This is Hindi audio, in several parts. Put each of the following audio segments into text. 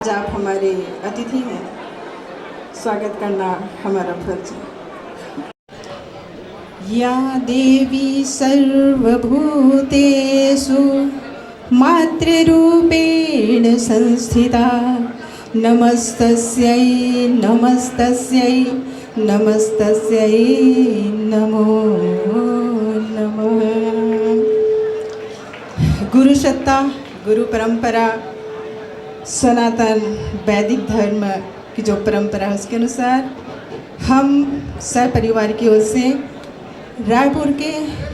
आज आप हमारे अतिथि हैं, स्वागत करना हमारा फर्ज है। या देवी सर्वभूतेषु मातृरूपेण संस्थिता नमस्तस्यै नमस्तस्यै नमस्तस्यै नमो नमः। गुरु सत्ता, गुरु परंपरा, सनातन वैदिक धर्म की जो परंपरा है उसके अनुसार हम सपरिवार की ओर से रायपुर के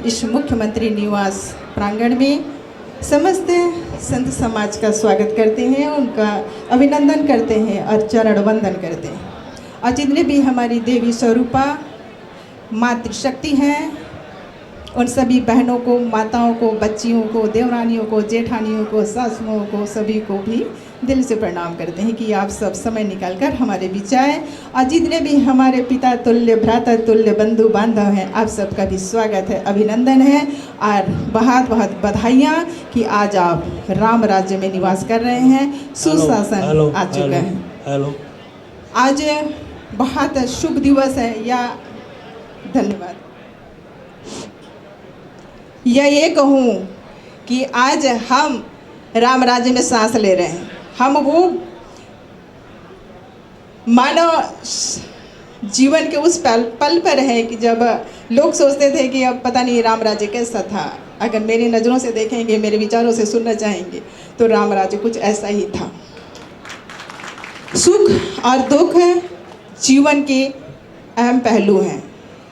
इस मुख्यमंत्री निवास प्रांगण में समस्त संत समाज का स्वागत करते हैं, उनका अभिनंदन करते हैं और चरण वंदन करते हैं। और जितने भी हमारी देवी स्वरूपा मातृशक्ति हैं उन सभी बहनों को, माताओं को, बच्चियों को, देवरानियों को, जेठानियों को, सासुओं को, सभी को भी दिल से प्रणाम करते हैं कि आप सब समय निकालकर हमारे बीच आए। और जितने भी हमारे पिता तुल्य, भ्राता तुल्य बंधु बांधव हैं, आप सबका भी स्वागत है, अभिनंदन है और बहुत बहुत बधाइयाँ कि आज आप राम राज्य में निवास कर रहे हैं, सुशासन आ चुका है। आज बहुत शुभ दिवस है। या धन्यवाद। या ये कहूँ कि आज हम राम राज्य में सांस ले रहे हैं। हम वो मानव जीवन के उस पल पर है कि जब लोग सोचते थे कि अब पता नहीं राम राज्य कैसा था। अगर मेरी नज़रों से देखेंगे, मेरे विचारों से सुनना चाहेंगे तो राम राज्य कुछ ऐसा ही था। सुख और दुख जीवन के अहम पहलू हैं।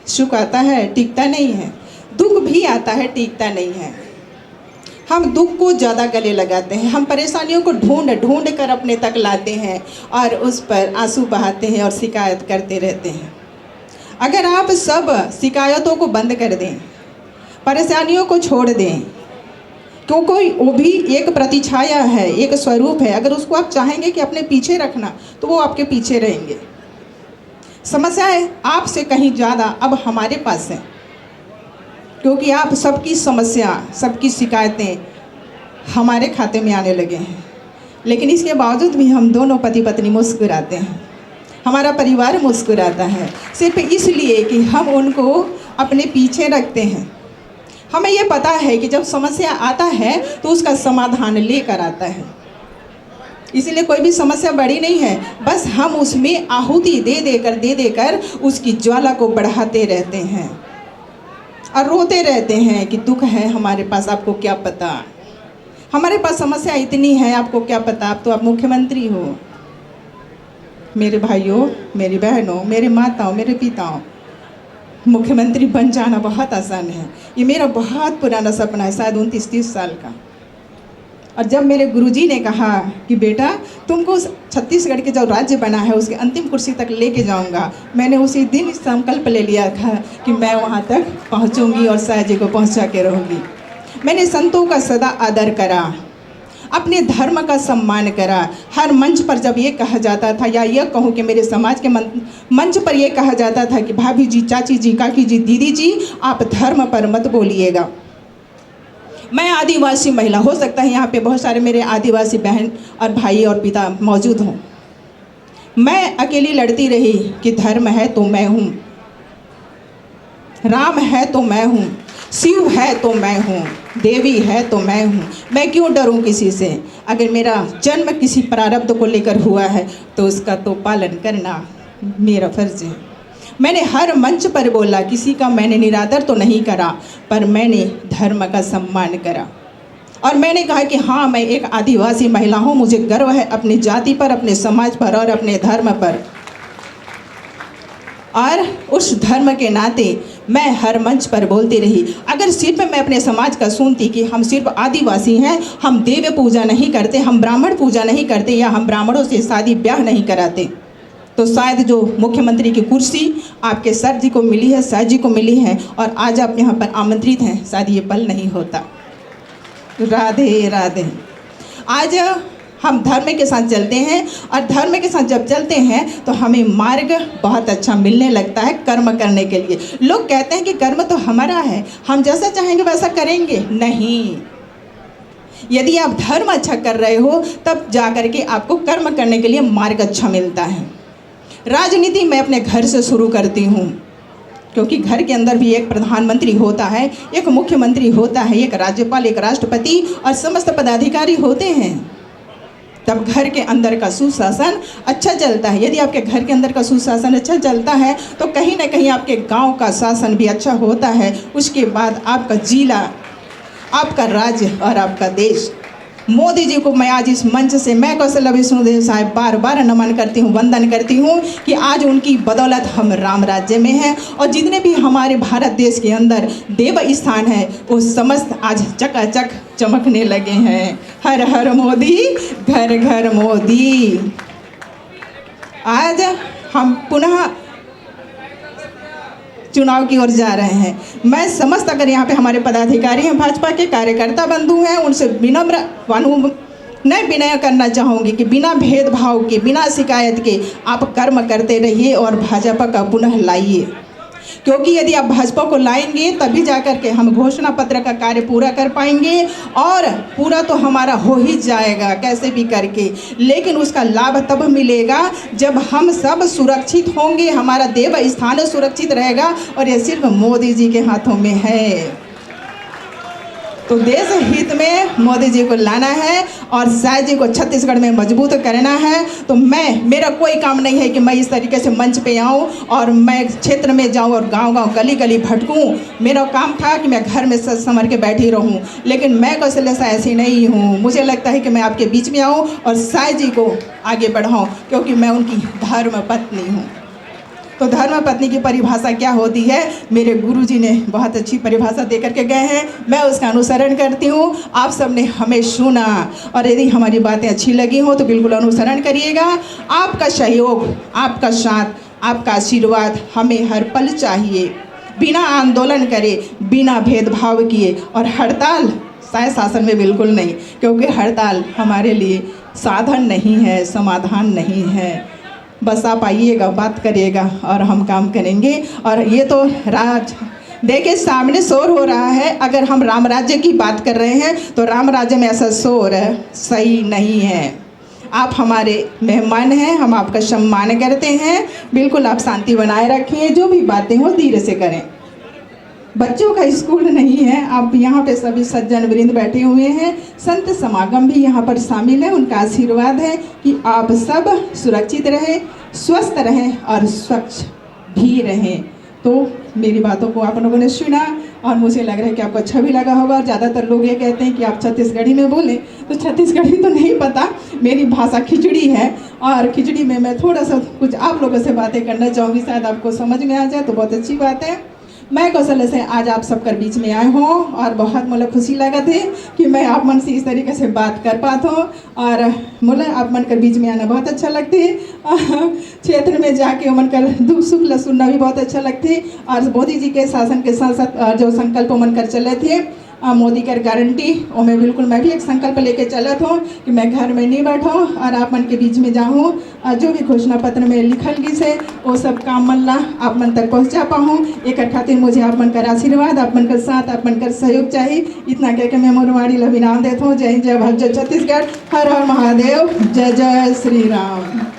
सुख आता है, टिकता नहीं है। दुख भी आता है, टिकता नहीं है। हम दुख को ज़्यादा गले लगाते हैं, हम परेशानियों को ढूंढ ढूंढ कर अपने तक लाते हैं और उस पर आंसू बहाते हैं और शिकायत करते रहते हैं। अगर आप सब शिकायतों को बंद कर दें, परेशानियों को छोड़ दें, क्योंकि वो भी एक प्रतिछाया है, एक स्वरूप है। अगर उसको आप चाहेंगे कि अपने पीछे रखना तो वो आपके पीछे रहेंगे। समस्याएं आपसे कहीं ज़्यादा अब हमारे पास हैं, क्योंकि आप सबकी समस्या, सबकी शिकायतें हमारे खाते में आने लगे हैं। लेकिन इसके बावजूद भी हम दोनों पति पत्नी मुस्कुराते हैं, हमारा परिवार मुस्कुराता है, सिर्फ इसलिए कि हम उनको अपने पीछे रखते हैं। हमें ये पता है कि जब समस्या आता है तो उसका समाधान लेकर आता है। इसलिए कोई भी समस्या बड़ी नहीं है, बस हम उसमें आहुति दे देकर उसकी ज्वाला को बढ़ाते रहते हैं और रोते रहते हैं कि दुख है हमारे पास, आपको क्या पता, हमारे पास समस्या इतनी है, आपको क्या पता, आप मुख्यमंत्री हो। मेरे भाइयों, मेरी बहनों, मेरे माताओं, मेरे पिताओं, मुख्यमंत्री बन जाना बहुत आसान है। ये मेरा बहुत पुराना सपना है, शायद 29-30 साल का। और जब मेरे गुरुजी ने कहा कि बेटा तुमको छत्तीसगढ़ के जो राज्य बना है उसके अंतिम कुर्सी तक लेके जाऊंगा, मैंने उसी दिन संकल्प ले लिया था कि मैं वहां तक पहुंचूंगी और साईं जी को पहुंचा के रहूंगी। मैंने संतों का सदा आदर करा, अपने धर्म का सम्मान करा। हर मंच पर जब ये कहा जाता था, या यह कहूँ कि मेरे समाज के मंच पर यह कहा जाता था कि भाभी जी, चाची जी, काकी जी, दीदी जी, आप धर्म पर मत बोलिएगा। मैं आदिवासी महिला, हो सकता है यहाँ पे बहुत सारे मेरे आदिवासी बहन और भाई और पिता मौजूद हों। मैं अकेली लड़ती रही कि धर्म है तो मैं हूँ, राम है तो मैं हूँ, शिव है तो मैं हूँ, देवी है तो मैं हूँ। मैं क्यों डरूँ किसी से? अगर मेरा जन्म किसी प्रारब्ध को लेकर हुआ है तो उसका तो पालन करना मेरा फर्ज है। मैंने हर मंच पर बोला, किसी का मैंने निरादर तो नहीं करा, पर मैंने धर्म का सम्मान करा। और मैंने कहा कि हाँ, मैं एक आदिवासी महिला हूँ, मुझे गर्व है अपनी जाति पर, अपने समाज पर और अपने धर्म पर। और उस धर्म के नाते मैं हर मंच पर बोलती रही। अगर सिर्फ मैं अपने समाज का सुनती कि हम सिर्फ आदिवासी हैं, हम देव पूजा नहीं करते, हम ब्राह्मण पूजा नहीं करते, या हम ब्राह्मणों से शादी ब्याह नहीं कराते, तो शायद जो मुख्यमंत्री की कुर्सी आपके सर जी को मिली है, साईं जी को मिली है, और आज आप यहाँ पर आमंत्रित हैं, शायद ये पल नहीं होता। राधे राधे। आज हम धर्म के साथ चलते हैं, और धर्म के साथ जब चलते हैं तो हमें मार्ग बहुत अच्छा मिलने लगता है कर्म करने के लिए। लोग कहते हैं कि कर्म तो हमारा है, हम जैसा चाहेंगे वैसा करेंगे। नहीं, यदि आप धर्म अच्छा कर रहे हो तब जा कर के आपको कर्म करने के लिए मार्ग अच्छा मिलता है। राजनीति मैं अपने घर से शुरू करती हूँ, क्योंकि घर के अंदर भी एक प्रधानमंत्री होता है, एक मुख्यमंत्री होता है, एक राज्यपाल, एक राष्ट्रपति और समस्त पदाधिकारी होते हैं। तब घर के अंदर का सुशासन अच्छा चलता है। यदि आपके घर के अंदर का सुशासन अच्छा चलता है तो कहीं ना कहीं आपके गांव का शासन भी अच्छा होता है। उसके बाद आपका जिला, आपका राज्य और आपका देश। मोदी जी को मैं आज इस मंच से मैं कौशल्या विष्णुदेव साहब बार बार नमन करती हूँ, वंदन करती हूँ कि आज उनकी बदौलत हम राम राज्य में हैं और जितने भी हमारे भारत देश के अंदर देव स्थान है वो समस्त आज चकाचक चमकने लगे हैं। हर हर मोदी, घर घर मोदी। आज हम पुनः चुनाव की ओर जा रहे हैं। मैं समस्त अगर यहाँ पे हमारे पदाधिकारी हैं, भाजपा के कार्यकर्ता बंधु हैं, उनसे विनय करना चाहूँगी कि बिना भेदभाव के, बिना शिकायत के आप कर्म करते रहिए और भाजपा का पुनः लाइए। क्योंकि यदि आप भाजपा को लाएंगे तभी जाकर के हम घोषणा पत्र का कार्य पूरा कर पाएंगे और पूरा तो हमारा हो ही जाएगा कैसे भी करके, लेकिन उसका लाभ तब मिलेगा जब हम सब सुरक्षित होंगे, हमारा देव स्थान सुरक्षित रहेगा और यह सिर्फ मोदी जी के हाथों में है। तो देश हित में मोदी जी को लाना है और शाह जी को छत्तीसगढ़ में मजबूत करना है। तो मेरा कोई काम नहीं है कि मैं इस तरीके से मंच पे आऊँ और मैं क्षेत्र में जाऊँ और गांव-गांव, गली-गली भटकूँ। मेरा काम था कि मैं घर में सज संवर के बैठी रहूँ, लेकिन मैं कौशल्या शाह ऐसी नहीं हूँ। मुझे लगता है कि मैं आपके बीच में आऊँ और शाह जी को आगे बढ़ाऊँ, क्योंकि मैं उनकी धर्म पत्नी हूँ। तो धर्म पत्नी की परिभाषा क्या होती है, मेरे गुरुजी ने बहुत अच्छी परिभाषा दे करके गए हैं, मैं उसका अनुसरण करती हूँ। आप सबने हमें सुना और यदि हमारी बातें अच्छी लगी हो तो बिल्कुल अनुसरण करिएगा। आपका सहयोग, आपका साथ, आपका आशीर्वाद हमें हर पल चाहिए। बिना आंदोलन करे, बिना भेदभाव किए और हड़ताल शायद शासन में बिल्कुल नहीं, क्योंकि हड़ताल हमारे लिए साधन नहीं है, समाधान नहीं है। बस आप आइएगा, बात करिएगा और हम काम करेंगे। और ये तो देखिए सामने शोर हो रहा है। अगर हम राम राज्य की बात कर रहे हैं तो राम राज्य में ऐसा शोर सही नहीं है। आप हमारे मेहमान हैं, हम आपका सम्मान करते हैं। बिल्कुल आप शांति बनाए रखिए, जो भी बातें हो धीरे से करें। बच्चों का स्कूल नहीं है। आप यहाँ पे सभी सज्जन वृंद बैठे हुए हैं, संत समागम भी यहाँ पर शामिल है। उनका आशीर्वाद है कि आप सब सुरक्षित रहें, स्वस्थ रहें और स्वच्छ भी रहें। तो मेरी बातों को आप लोगों ने सुना और मुझे लग रहा है कि आपको अच्छा भी लगा होगा। और ज़्यादातर लोग ये कहते हैं कि आप छत्तीसगढ़ी में बोलें, तो छत्तीसगढ़ी तो नहीं पता, मेरी भाषा खिचड़ी है और खिचड़ी में मैं थोड़ा सा कुछ आप लोगों से बातें करना चाहूँगी, शायद आपको समझ में आ जाए तो बहुत अच्छी बात है। मैं कौशल्या से आज आप सबकर बीच में आए हूँ और बहुत मुझे खुशी लगा थी कि मैं आप मन से इस तरीके से बात कर पाता हूँ और मुझे आप मन कर बीच में आना बहुत अच्छा लगती है। क्षेत्र में जाके मन कर दुख सुख सुनना भी बहुत अच्छा लगती है। और मोदी जी के शासन के साथ साथ जो संकल्प मन कर चले थे, मोदी कर गारंटी, और मैं बिल्कुल मैं भी एक संकल्प लेके चलत हूँ कि मैं घर में नहीं बैठाऊँ और आप मन के बीच में जाऊँ। जो भी घोषणा पत्र में लिखल गई से वो सब काम मन ला आप मन तक पहुँचा पाऊँ। एक खातिर मुझे आप मन कर आशीर्वाद, आप मन कर साथ, आप मन कर सहयोग चाहिए। इतना कह के मैं मोरवाड़ी ला विराम देता हूँ। जय जय भारत, जय छत्तीसगढ़, हर हर महादेव, जय जय श्री राम।